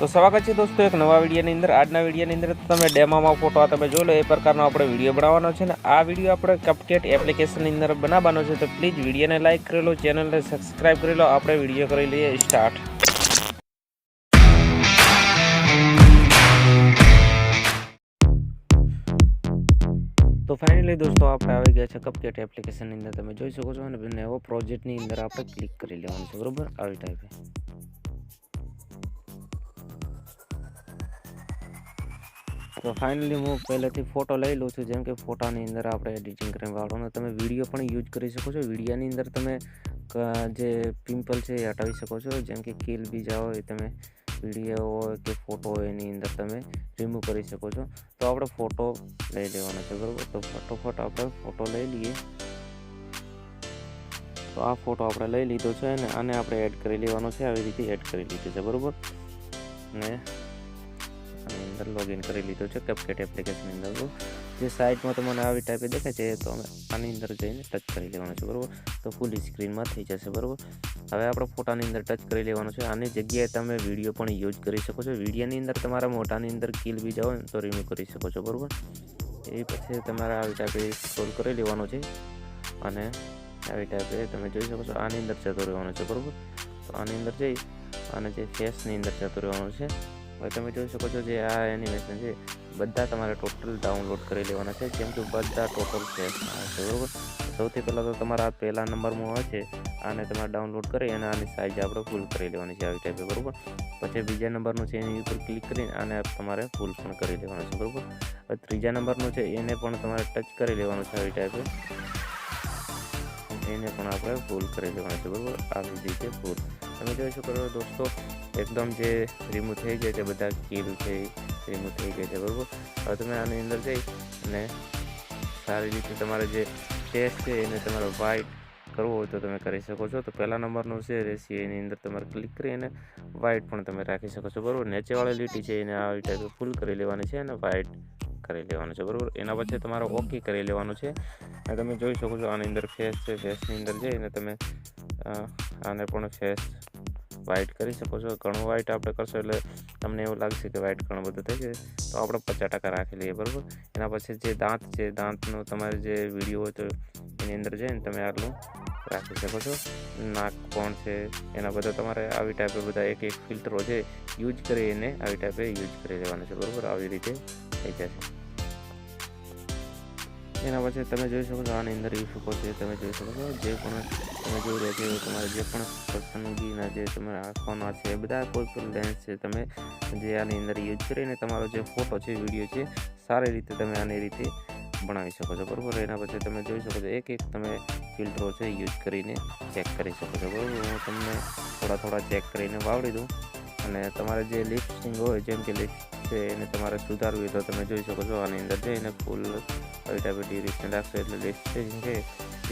तो स्वागत है दोस्तों एक नवा विडियोની અંદર। આજના વિડિયોની અંદર તમે ડેમોમાં ફોટો તમે જોઈ લો એ પ્રકારનો આપણે વિડિયો બનાવવાનો છે ને આ વિડિયો આપણે CapCut એપ્લિકેશનની અંદર બનાવવાનો છે। તો પ્લીઝ વિડિયોને લાઈક કરી લો, ચેનલને સબસ્ક્રાઇબ કરી લો। આપણે વિડિયો કરી લઈએ સ્ટાર્ટ। तो फाइनली दोस्तों આપણે આવી ગયા છે CapCut એપ્લિકેશનની અંદર। તમે જોઈ શકો છો અને નવો પ્રોજેક્ટની અંદર આપણે ક્લિક કરી લેવાનું છે, બરોબર। આવી ટાઈપે तो फाइनली हूँ पहले थी फोटो लई लूँ छूँ। जेम के फोटानी अंदर आप एडिटिंग करने वालों तमे विडियो पण यूज करी सको छो। विडियोनी अंदर तमे जे पिम्पल है हटावी सको छो। जेम के किल भी जाओ ए तमे विडियो हो कि फोटो हो एनी अंदर तमे रिमूव करी सको छो। तो आपणे फोटो लई लेवानो छे, बरोबर। तो फटाफट आपणे फोटो लई लीए। तो आ फोटो आपणे लई लीधो छे अने आने आपणे एड करी लेवानो छे। आवी रीते एड करी लीधो छे, बरोबर। ने अंदर लॉगिन कर लीधो है CapCut एप्लिकेशन अंदर। तो जो साइट में तमने आ टाइपे देखाय छे तो अमे आनी अंदर जईने टच कर लेवानुं छे, बरोबर। तो फूल स्क्रीन में थई जशे, बरोबर। हवे आपणे फोटानी अंदर टच कर लेवानुं छे। आनी जग्याए तमे विडियो पण यूज करी सको छो। विडियोनी अंदर तमारा मोटानी अंदर कील बी जाओ तो रिमूव करी सको छो, बरोबर। ए पछी तमारे आ टाइपे स्क्रॉल करी लेवानुं छे अने आ टाइपे तमे जोई सको छो आनी अंदर जतो रहेवानुं छे, बरोबर। तो आनी अंदर जई अने जे फेसनी अंदर जतो रहेवानुं छे। હવે તમે જોઈ શકો છો જે આ એનિમેશન છે બધા તમારે ટોટલ ડાઉનલોડ કરી લેવાના છે। જેમ કે બધા ટોટલ છે, બરોબર। સૌથી પહેલાં તો તમારા પહેલા નંબરમાં હોય છે આને તમારે ડાઉનલોડ કરી અને આની સાઇઝ આપણે ફૂલ કરી લેવાની છે આવી ટાઈપે, બરોબર। પછી બીજા નંબરનું છે એની ઉપર ક્લિક કરીને આને તમારે ફૂલ પણ કરી લેવાનું છે, બરોબર। હવે ત્રીજા નંબરનું છે એને પણ તમારે ટચ કરી લેવાનું છે આવી ટાઈપે, એને પણ આપણે ફૂલ કરી લેવાનું છે, બરોબર। આવી રીતે ફૂલ તમે જોઈ શકો છો दोस्तों एकदम जे रिमूव थी गए बधा कील है रिमूव थी गई है, बराबर। हवे तमे आनी अंदर जई अने सारी रीते तमारे जे टेक्स्ट है एने तमारे वाइट करवो होय तो तमे करी सको छो। तो पहला नंबरनो छे रेसी एनी अंदर तमारे क्लिक करी अने वाइट पण तमे राखी सको छो, बराबर। नीचेवाળી લીટી છે એને આવી ટાઈપે ફૂલ કરી લેવાની છે અને વાइट કરી લેવાનું છે, બરાબર। એના પછી તમારે ઓકે કરી લેવાનું છે। અને તમે જોઈ શકો છો આની અંદર ફેસ છે, ફેસની અંદર જઈને તમે આને પણ ફેસ वाइट करी सको छो। घणो वाइट आपणे करशो एटले तमने एवुं लागशे के वाइट घणो बधो थई जशे, तो आपणे 50% राखी लईए, बराबर। एना पछी जे दांत छे दांतनो तमारे जे विडियो होय तो एनी अंदर जईने तमे आटલું राखी सको छो। नाक कोण छे एना बधा तमारे आवी टाइपे बधा एक एक फिल्टरो छे यूज करी एने आवी टाइपे यूज करी लेवानुं छे, बराबर। आवी रीते थई जशे। एना पछी तमे जोई सको छो आनी अंदर इफेक्टो छे तमे जोई सको छो। जे पण तमे जोई रह्या छो तमारे जे पण पसंदगीना जे तमारा आंखोना छे बधा कोई पण लेन्स छे तमे जे आनी अंदर यूज करीने तमारो जे फोटो छे विडियो छे सारी रीते तमे आनी रीते बनावी सको छो, बराबर। एना पछी तमे जोई सको छो एक एक तमे फिल्टरो छे यूज करीने चेक करी सको छो, बराबर। हूँ तमने थोड़ा थोड़ा चेक करीने वावड़ी दूँ अने तमारे जे लिपस्टिंग होय जेम के लिप्स छे एने तमारे सुधारवी तो तमे जोई सको छो आनी अंदर जईने फूल આવી ટાઈપે ડિરેક્શન રાખશો એટલે લિપસ્ટિક છે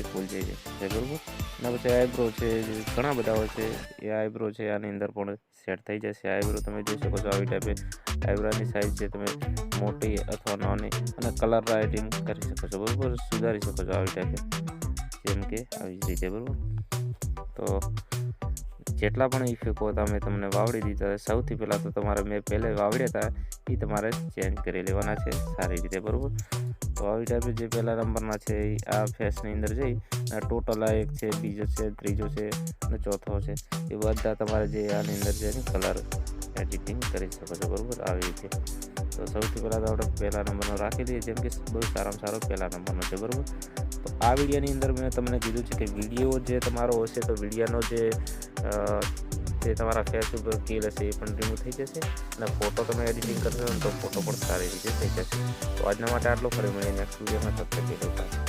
એ ફૂલ જઈ જશે, બરાબર। એના પછી આઈબ્રો છે ઘણા બધા હોય છે એ આઈબ્રો છે આની અંદર પણ સેટ થઈ જશે। આઈબ્રો તમે જોઈ શકો છો આવી ટાઈપે આઈબ્રોની સાઇઝ છે તમે મોટી અથવા નાની અને કલર રાઇટિંગ કરી શકો છો, બરાબર। સુધારી શકો છો આવી ટાઈપે જેમ કે આવી રીતે, બરાબર। તો જેટલા પણ ઇફેક્ટો હતા મેં તમને વાવડી દીધા। સૌથી પહેલાં તો તમારે મેં પહેલે વાવડ્યા હતા એ તમારે ચેન્જ કરી લેવાના છે સારી રીતે, બરાબર। तो આવી ટાઈપે જે પહેલા નંબરના છે આ ફેસની અંદર જઈ ટોટલ આ એક છે, બીજો છે, ત્રીજો છે અને ચોથો છે એ બધા તમારે જે આની અંદર છે કલર એડિટિંગ કરી શકો છો, બરાબર। આવી રીતે તો સૌથી પહેલાં તો આપણે પહેલા નંબરનો રાખી દઈએ જેમ કે બહુ સારામાં સારો પહેલા નંબરનો છે, બરાબર। તો આ વિડીયોની અંદર મેં તમને કીધું છે કે વિડીયો જે તમારો હશે તો વિડીયોનો જે તમારા ફેસ ઉપર કીલ હશે એ પણ રિમૂવ થઈ જશે અને ફોટો તમે એડિટિંગ કરશો તો ફોટો પણ સારી રીતે થઈ જશે। તો આજના માટે આટલું, ફરી મળીએ નેક્સ્ટ વિડીયોમાં। તબ તક કે